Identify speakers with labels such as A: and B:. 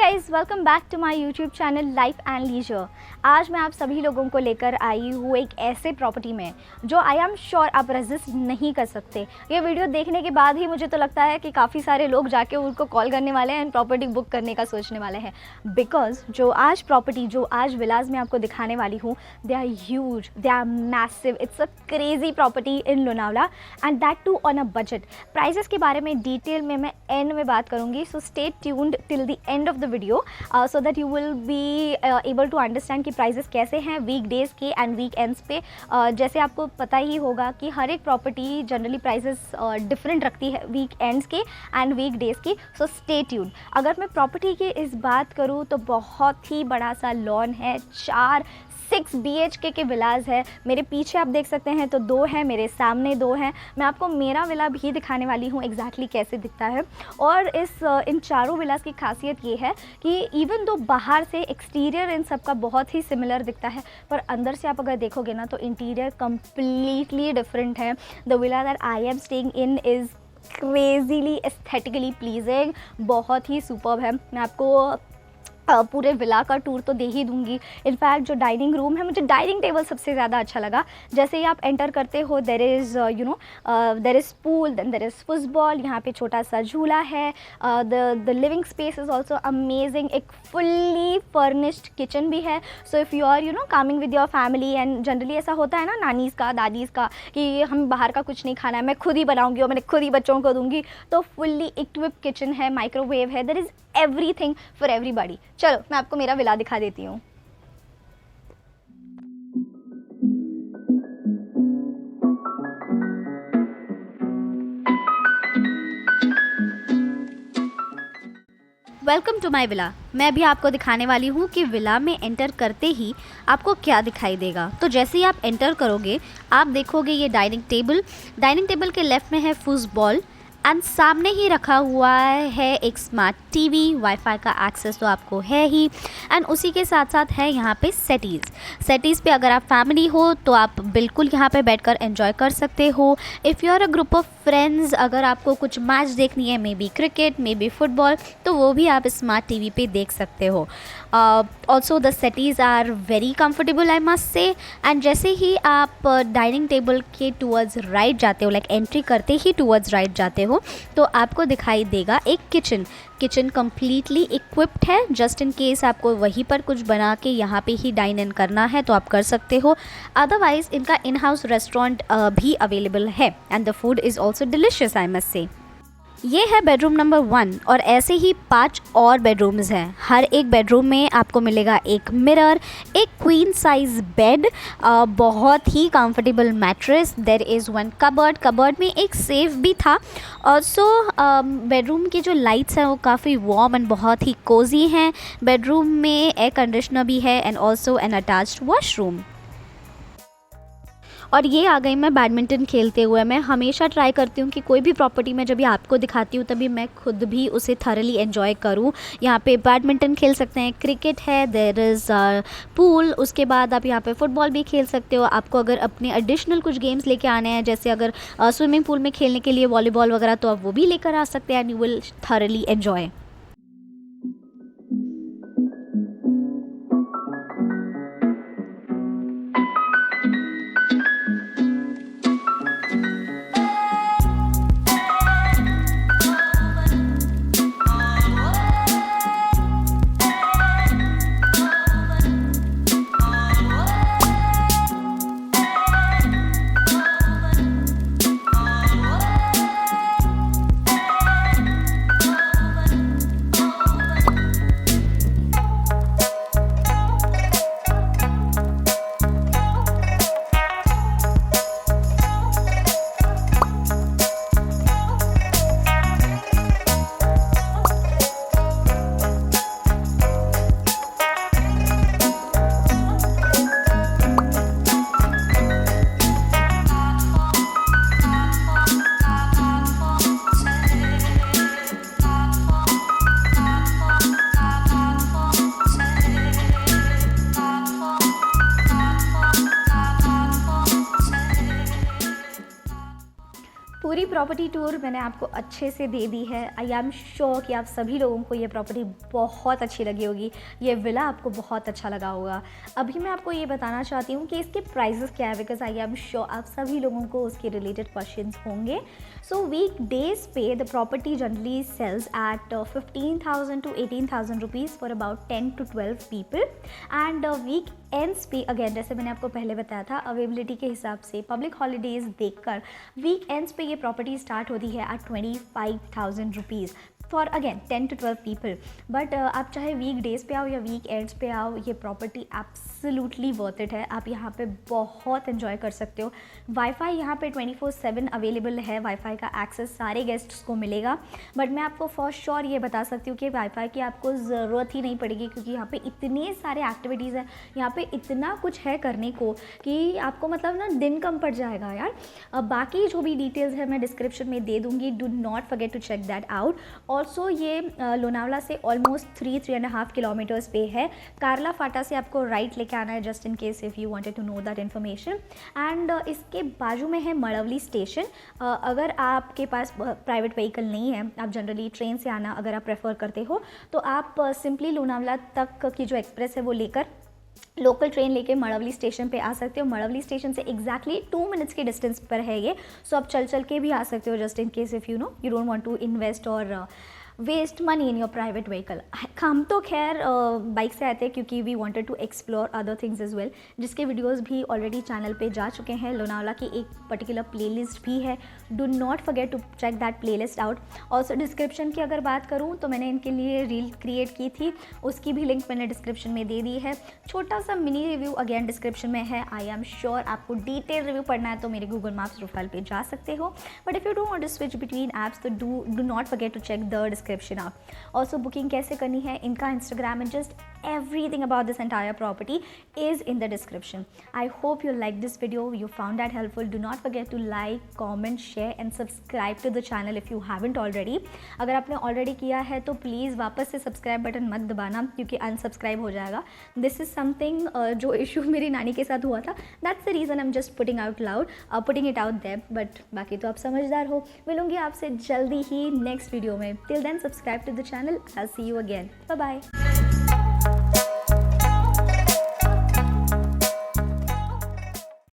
A: Guys, welcome back to my YouTube channel life and leisure. आज मैं आप सभी लोगों को लेकर आई हूँ एक ऐसे प्रॉपर्टी में जो आई एम श्योर आप रेजिस्ट नहीं कर सकते। ये वीडियो देखने के बाद ही मुझे तो लगता है कि काफ़ी सारे लोग जाके उनको कॉल करने वाले हैं एंड प्रॉपर्टी बुक करने का सोचने वाले हैं, बिकॉज जो आज विलाज में आपको दिखाने वाली हूँ, they are huge, they are massive. It's a crazy property in Lonavala and that too on a budget. Prices के बारे में डिटेल में मैं एंड में बात करूँगी, so stay tuned till the end of the video so that you will be able to understand कि prices कैसे हैं वीक डेज़ के एंड वीक एंड्स पे। जैसे आपको पता ही होगा कि हर एक प्रॉपर्टी जनरली प्राइजेस डिफरेंट रखती है वीक एंड्स के एंड वीक डेज़ की, सो स्टे ट्यून्ड। अगर मैं प्रॉपर्टी की इस बात करूँ तो बहुत ही बड़ा सा लॉन है, 6 BHK के विलाज है। मेरे पीछे आप देख सकते हैं तो 2 हैं, मेरे सामने 2 हैं। मैं आपको मेरा विला भी दिखाने वाली हूँ एग्जैक्टली कैसे दिखता है। और इन चारों विलास की खासियत ये है कि इवन दो बाहर से एक्सटीरियर इन सब का बहुत ही सिमिलर दिखता है, पर अंदर से आप अगर देखोगे ना तो इंटीरियर कम्प्लीटली डिफरेंट है। The villa that I am staying in is crazily aesthetically pleasing, बहुत ही सुपर्ब है। मैं आपको पूरे विला का टूर तो दे ही दूंगी। इनफैक्ट जो डाइनिंग रूम है, मुझे डाइनिंग टेबल सबसे ज़्यादा अच्छा लगा। जैसे ही आप एंटर करते हो there is there is pool, then there is football, यहाँ पे छोटा सा झूला है। The living space is also amazing. एक फुल्ली फर्निश्ड किचन भी है। So if you are coming with your family, and generally ऐसा होता है ना नानीज़ का, दादीज़ का, कि हम बाहर का कुछ नहीं खाना है, मैं खुद ही बनाऊँगी और मैंने खुद ही बच्चों को दूँगी, तो फुल्ली इक्विप्ड किचन है, माइक्रोवेव है, there is everything for everybody. चलो मैं आपको मेरा विला दिखा देती हूँ। Welcome to my villa. मैं भी आपको दिखाने वाली हूँ कि विला में एंटर करते ही आपको क्या दिखाई देगा। तो जैसे ही आप एंटर करोगे आप देखोगे ये डाइनिंग टेबल के लेफ़्ट में है फुटबॉल एंड सामने ही रखा हुआ है एक स्मार्ट टीवी। वाईफाई का एक्सेस तो आपको है ही, एंड उसी के साथ साथ है यहाँ पे सेटीज़ पे अगर आप फैमिली हो तो आप बिल्कुल यहाँ पे बैठकर एंजॉय कर सकते हो। If you are a group of friends, अगर आपको कुछ मैच देखनी है, maybe cricket, maybe football, तो वो भी आप स्मार्ट टीवी पे देख सकते हो। Also the settees are very comfortable I must say. And जैसे ही आप डाइनिंग टेबल के टूवर्ड्स राइट जाते हो, लाइक एंट्री करते ही टूवर्ड्स राइट जाते हो, तो आपको दिखाई देगा एक किचन कम्प्लीटली इक्विप्ड है। जस्ट इन केस आपको वहीं पर कुछ बना के यहाँ पे ही डाइन इन करना है तो आप कर सकते हो। अदरवाइज़ इनका इन हाउस रेस्टोरेंट भी अवेलेबल है and the food is also delicious I must से। ये है बेडरूम नंबर 1 और ऐसे ही 5 और बेडरूम्स हैं। हर एक बेडरूम में आपको मिलेगा एक मिरर, एक क्वीन साइज बेड, बहुत ही comfortable mattress, there is 1 cupboard में एक सेफ भी था। ऑल्सो बेडरूम की जो लाइट्स हैं वो काफ़ी वार्म एंड बहुत ही कोजी हैं। बेडरूम में एयर कंडीशनर भी है and also an attached washroom. और ये आ गई मैं बैडमिंटन खेलते हुए। मैं हमेशा ट्राई करती हूँ कि कोई भी प्रॉपर्टी में जब भी आपको दिखाती हूँ तभी मैं खुद भी उसे थॉरली एंजॉय करूँ। यहाँ पे बैडमिंटन खेल सकते हैं, क्रिकेट है, देयर इज़ पूल, उसके बाद आप यहाँ पे फुटबॉल भी खेल सकते हो। आपको अगर अपने एडिशनल कुछ गेम्स लेके आने हैं, जैसे अगर स्विमिंग पूल में खेलने के लिए वॉलीबॉल वगैरह, तो आप वो भी लेकर आ सकते हैं and you will thoroughly enjoy. पूरी प्रॉपर्टी टूर मैंने आपको अच्छे से दे दी है। आई एम श्योर कि आप सभी लोगों को ये प्रॉपर्टी बहुत अच्छी लगी होगी, ये विला आपको बहुत अच्छा लगा होगा। अभी मैं आपको ये बताना चाहती हूँ कि इसके प्राइसेस क्या है, बिकॉज आई एम श्योर आप सभी लोगों को उसके रिलेटेड क्वेश्चंस होंगे। सो वीक डेज पे the property generally sells at 15,000 to 18,000 rupees for about 10 to 12 people. And weekends पे अगेन जैसे मैंने आपको पहले बताया था, अवेलेबिलिटी के हिसाब से पब्लिक हॉलीडेज़ देखकर वीक एंड्स पे ये प्रॉपर्टी स्टार्ट होती है at 25,000 rupees for again 10 to 12 people. But आप चाहे वीक डेज़ पे आओ या वीक एंड्स पे आओ, ये प्रॉपर्टी एब्सोल्युटली वर्थ इट है। आप यहाँ पे बहुत एंजॉय कर सकते हो। वाईफाई यहाँ पे 24/7 अवेलेबल है, वाईफाई का एक्सेस सारे गेस्ट्स को मिलेगा। बट मैं आपको फॉर श्योर ये बता सकती हूँ कि वाईफाई की आपको ज़रूरत ही नहीं पड़ेगी, क्योंकि यहाँ पे इतने सारे एक्टिविटीज़ हैं, यहाँ पे इतना कुछ है करने को कि आपको मतलब ना दिन कम पड़ जाएगा यार। बाकी जो भी डिटेल्स है मैं डिस्क्रिप्शन में दे दूँगी, do not forget to check that out. Also ये लोनावला से ऑलमोस्ट 3.5 किलोमीटर्स पे है। कारला फाटा से आपको राइट लेके आना है, just in case if you wanted to know that information. And इसके बाजू में है मड़वली स्टेशन। अगर आपके पास प्राइवेट व्हीकल नहीं है, आप जनरली ट्रेन से आना अगर आप प्रेफर करते हो, तो आप सिंपली लोनावला तक की जो एक्सप्रेस है वो लेकर लोकल ट्रेन लेके मड़वली स्टेशन पे आ सकते हो। मड़वली स्टेशन से एग्जैक्टली 2 मिनट्स के डिस्टेंस पर है ये। सो आप चल के भी आ सकते हो, just in case if you don't want to invest or waste money in your private vehicle. हम तो खैर बाइक से आते हैं क्योंकि we wanted to explore other things as well, जिसके वीडियोस भी ऑलरेडी चैनल पे जा चुके हैं। लोनावला की एक पर्टिकुलर प्लेलिस्ट भी है, do not forget to check that playlist out. Also description की अगर बात करूँ तो मैंने इनके लिए रील क्रिएट की थी, उसकी भी लिंक मैंने डिस्क्रिप्शन में दे दी है। छोटा सा मिनी रिव्यू अगेन डिस्क्रिप्शन में है। आई एम श्योर आपको डिटेल रिव्यू पढ़ना है तो मेरे गूगल मैप्स प्रोफाइल पे जा सकते हो। But if you don't want to switch between apps तो do not forget to check the description आप। ऑल्सो बुकिंग कैसे करनी है, इनका Instagram and just everything about this entire property is in the description. I hope you liked this video, you found that helpful. Do not forget to like, comment, share and subscribe to the channel if you haven't already. अगर आपने already किया है तो please वापस से subscribe button मत दबाना, क्योंकि अनसब्सक्राइब हो जाएगा। दिस इज़ समथिंग जो इशू मेरी नानी के साथ हुआ था, that's the reason I am just putting it out there. बट बाकी तो आप समझदार हो। मिलूंगी आपसे जल्दी ही नेक्स्ट वीडियो में। Till then subscribe to the channel. I will see you again. Bye bye.